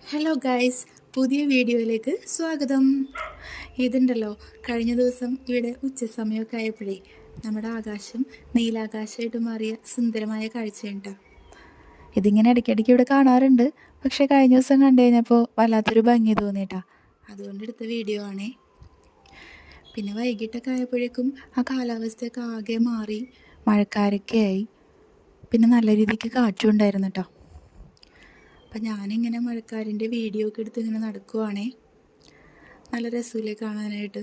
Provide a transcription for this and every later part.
Hello guys, പുതിയ വീഡിയോയിലേക്ക് സ്വാഗതം. ഇതുണ്ടല്ലോ, കഴിഞ്ഞ ദിവസം ഇവിടെ ഉച്ച സമയമൊക്കെ ആയപ്പോഴേ നമ്മുടെ ആകാശം നീലാകാശമായിട്ട് മാറിയ സുന്ദരമായ കാഴ്ചയുണ്ടോ. ഇതിങ്ങനെ ഇടയ്ക്കിടയ്ക്ക് ഇവിടെ കാണാറുണ്ട്, പക്ഷേ കഴിഞ്ഞ ദിവസം കണ്ടു കഴിഞ്ഞപ്പോൾ വല്ലാത്തൊരു ഭംഗി തോന്നിയിട്ടാ, അതുകൊണ്ട് എടുത്ത വീഡിയോ ആണേ. പിന്നെ വൈകിട്ടൊക്കെ ആയപ്പോഴേക്കും ആ കാലാവസ്ഥയൊക്കെ ആകെ മാറി, മഴക്കാരൊക്കെ ആയി. പിന്നെ നല്ല രീതിക്ക് കാറ്റും ഉണ്ടായിരുന്നു കേട്ടോ. അപ്പം ഞാനിങ്ങനെ മഴക്കാരിൻ്റെ വീഡിയോ ഒക്കെ എടുത്ത് ഇങ്ങനെ നടക്കുവാണേ. നല്ല രസമില്ലേ കാണാനായിട്ട്.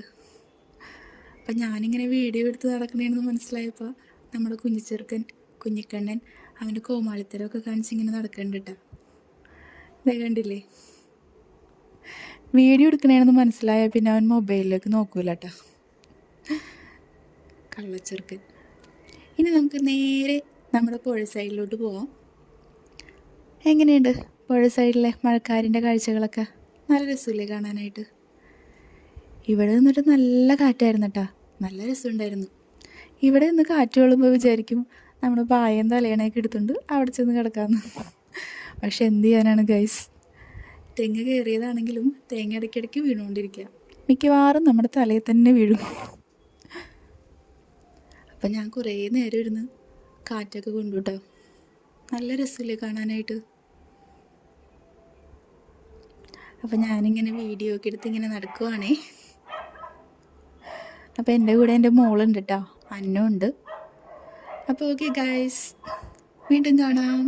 അപ്പം ഞാനിങ്ങനെ വീഡിയോ എടുത്ത് നടക്കണേന്ന് മനസ്സിലായപ്പോൾ നമ്മുടെ കുഞ്ഞിച്ചെറുക്കൻ കുഞ്ഞിക്കണ്ണൻ അവൻ്റെ കോമാളിത്തരമൊക്കെ കാണിച്ചിങ്ങനെ നടക്കുന്നുണ്ട് കേട്ടോ. ഇതേ കണ്ടില്ലേ, വീഡിയോ എടുക്കണേന്ന് മനസ്സിലായ പിന്നെ അവൻ മൊബൈലിലേക്ക് നോക്കൂല കേട്ടോ, കള്ളച്ചെറുക്കൻ. ഇനി നമുക്ക് നേരെ നമ്മുടെ പുഴ സൈഡിലോട്ട് പോവാം. എങ്ങനെയുണ്ട് പുഴ സൈഡിലെ മഴക്കാരിൻ്റെ കാഴ്ചകളൊക്കെ? നല്ല രസമില്ലേ കാണാനായിട്ട്. ഇവിടെ നിന്നിട്ട് നല്ല കാറ്റായിരുന്നു കേട്ടോ, നല്ല രസമുണ്ടായിരുന്നു. ഇവിടെ നിന്ന് കാറ്റ് കൊള്ളുമ്പോൾ വിചാരിക്കും നമ്മൾ പായം തലയണയൊക്കെ എടുത്തുകൊണ്ട് അവിടെ ചെന്ന് കിടക്കാമെന്ന്. പക്ഷെ എന്ത് ചെയ്യാനാണ് ഗൈസ്, തെങ്ങ് കയറിയതാണെങ്കിലും തേങ്ങ ഇടയ്ക്കിടയ്ക്ക് വീണുകൊണ്ടിരിക്കുക, മിക്കവാറും നമ്മുടെ തലയിൽ തന്നെ വീഴും. അപ്പം ഞാൻ കുറേ നേരം ഇരുന്ന് കാറ്റൊക്കെ കൊണ്ടുവിട്ടോ, നല്ല രസമില്ലേ കാണാനായിട്ട്. അപ്പം ഞാനിങ്ങനെ വീഡിയോ ഒക്കെ എടുത്ത് ഇങ്ങനെ നടക്കുവാണേ. അപ്പോൾ എൻ്റെ കൂടെ എൻ്റെ മോളുണ്ട് കേട്ടോ, അന്നുണ്ട്. അപ്പോൾ ഓക്കെ ഗൈസ്, വീണ്ടും കാണാം.